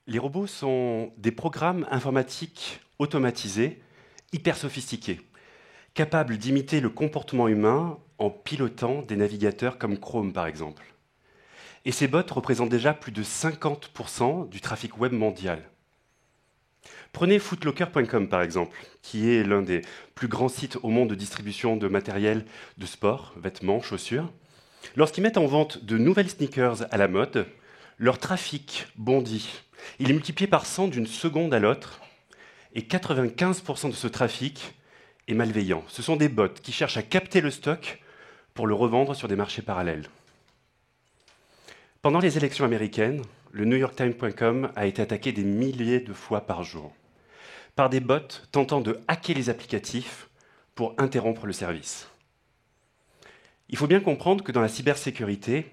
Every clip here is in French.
Les robots sont des programmes informatiques automatisés, hyper sophistiqués, capables d'imiter le comportement humain en pilotant des navigateurs comme Chrome par exemple. Et ces bots représentent déjà plus de 50% du trafic web mondial. Prenez footlocker.com par exemple, qui est l'un des plus grands sites au monde de distribution de matériel de sport, vêtements, chaussures. Lorsqu'ils mettent en vente de nouvelles sneakers à la mode, leur trafic bondit. Il est multiplié par 100 d'une seconde à l'autre, et 95% de ce trafic est malveillant. Ce sont des bots qui cherchent à capter le stock pour le revendre sur des marchés parallèles. Pendant les élections américaines, le NewYorkTimes.com a été attaqué des milliers de fois par jour par des bots tentant de hacker les applicatifs pour interrompre le service. Il faut bien comprendre que dans la cybersécurité,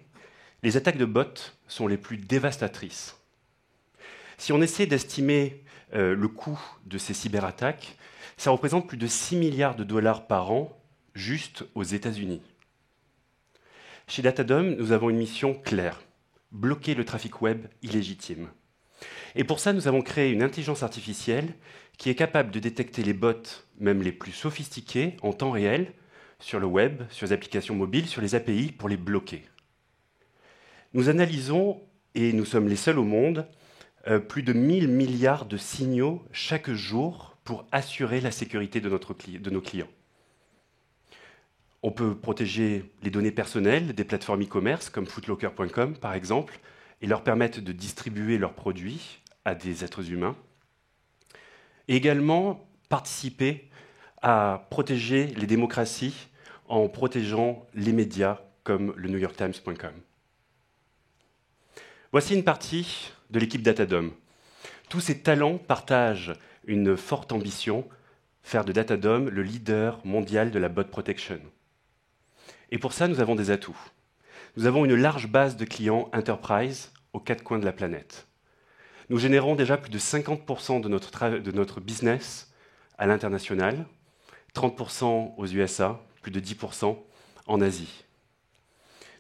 les attaques de bots sont les plus dévastatrices. Si on essaie d'estimer le coût de ces cyberattaques, ça représente plus de 6 milliards de dollars par an juste aux États-Unis. Chez Datadom, nous avons une mission claire, bloquer le trafic web illégitime. Et pour ça, nous avons créé une intelligence artificielle qui est capable de détecter les bots, même les plus sophistiqués, en temps réel, sur le web, sur les applications mobiles, sur les API, pour les bloquer. Nous analysons, et nous sommes les seuls au monde, plus de 1000 milliards de signaux chaque jour pour assurer la sécurité de nos clients. On peut protéger les données personnelles des plateformes e-commerce comme footlocker.com par exemple et leur permettre de distribuer leurs produits à des êtres humains. Et également participer à protéger les démocraties en protégeant les médias comme le NewYorkTimes.com. Voici une partie de l'équipe Datadom. Tous ces talents partagent une forte ambition, faire de Datadom le leader mondial de la bot protection. Et pour ça, nous avons des atouts. Nous avons une large base de clients enterprise aux quatre coins de la planète. Nous générons déjà plus de 50% de notre business à l'international, 30% aux USA, plus de 10% en Asie.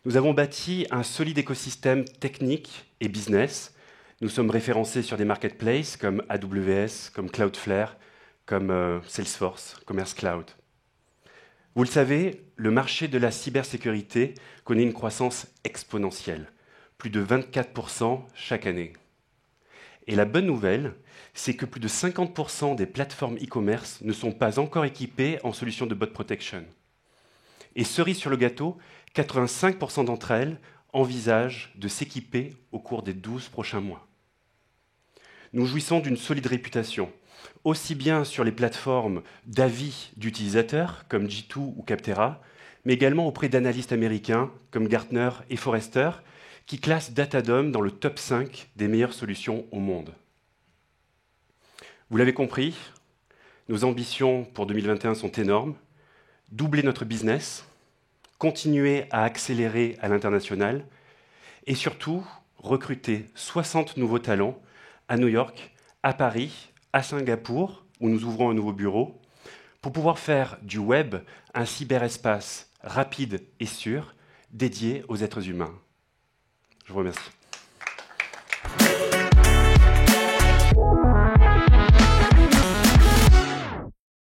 Nous avons bâti un solide écosystème technique et business. Nous sommes référencés sur des marketplaces comme AWS, comme Cloudflare, comme Salesforce, Commerce Cloud. Vous le savez, le marché de la cybersécurité connaît une croissance exponentielle, plus de 24% chaque année. Et la bonne nouvelle, c'est que plus de 50% des plateformes e-commerce ne sont pas encore équipées en solutions de bot protection. Et cerise sur le gâteau, 85% d'entre elles envisagent de s'équiper au cours des 12 prochains mois. Nous jouissons d'une solide réputation, aussi bien sur les plateformes d'avis d'utilisateurs comme G2 ou Capterra, mais également auprès d'analystes américains comme Gartner et Forrester, qui classent Datadom dans le top 5 des meilleures solutions au monde. Vous l'avez compris, nos ambitions pour 2021 sont énormes. Doubler notre business, continuer à accélérer à l'international et surtout recruter 60 nouveaux talents à New York, à Paris, à Singapour, où nous ouvrons un nouveau bureau, pour pouvoir faire du web un cyberespace rapide et sûr dédié aux êtres humains. Je vous remercie.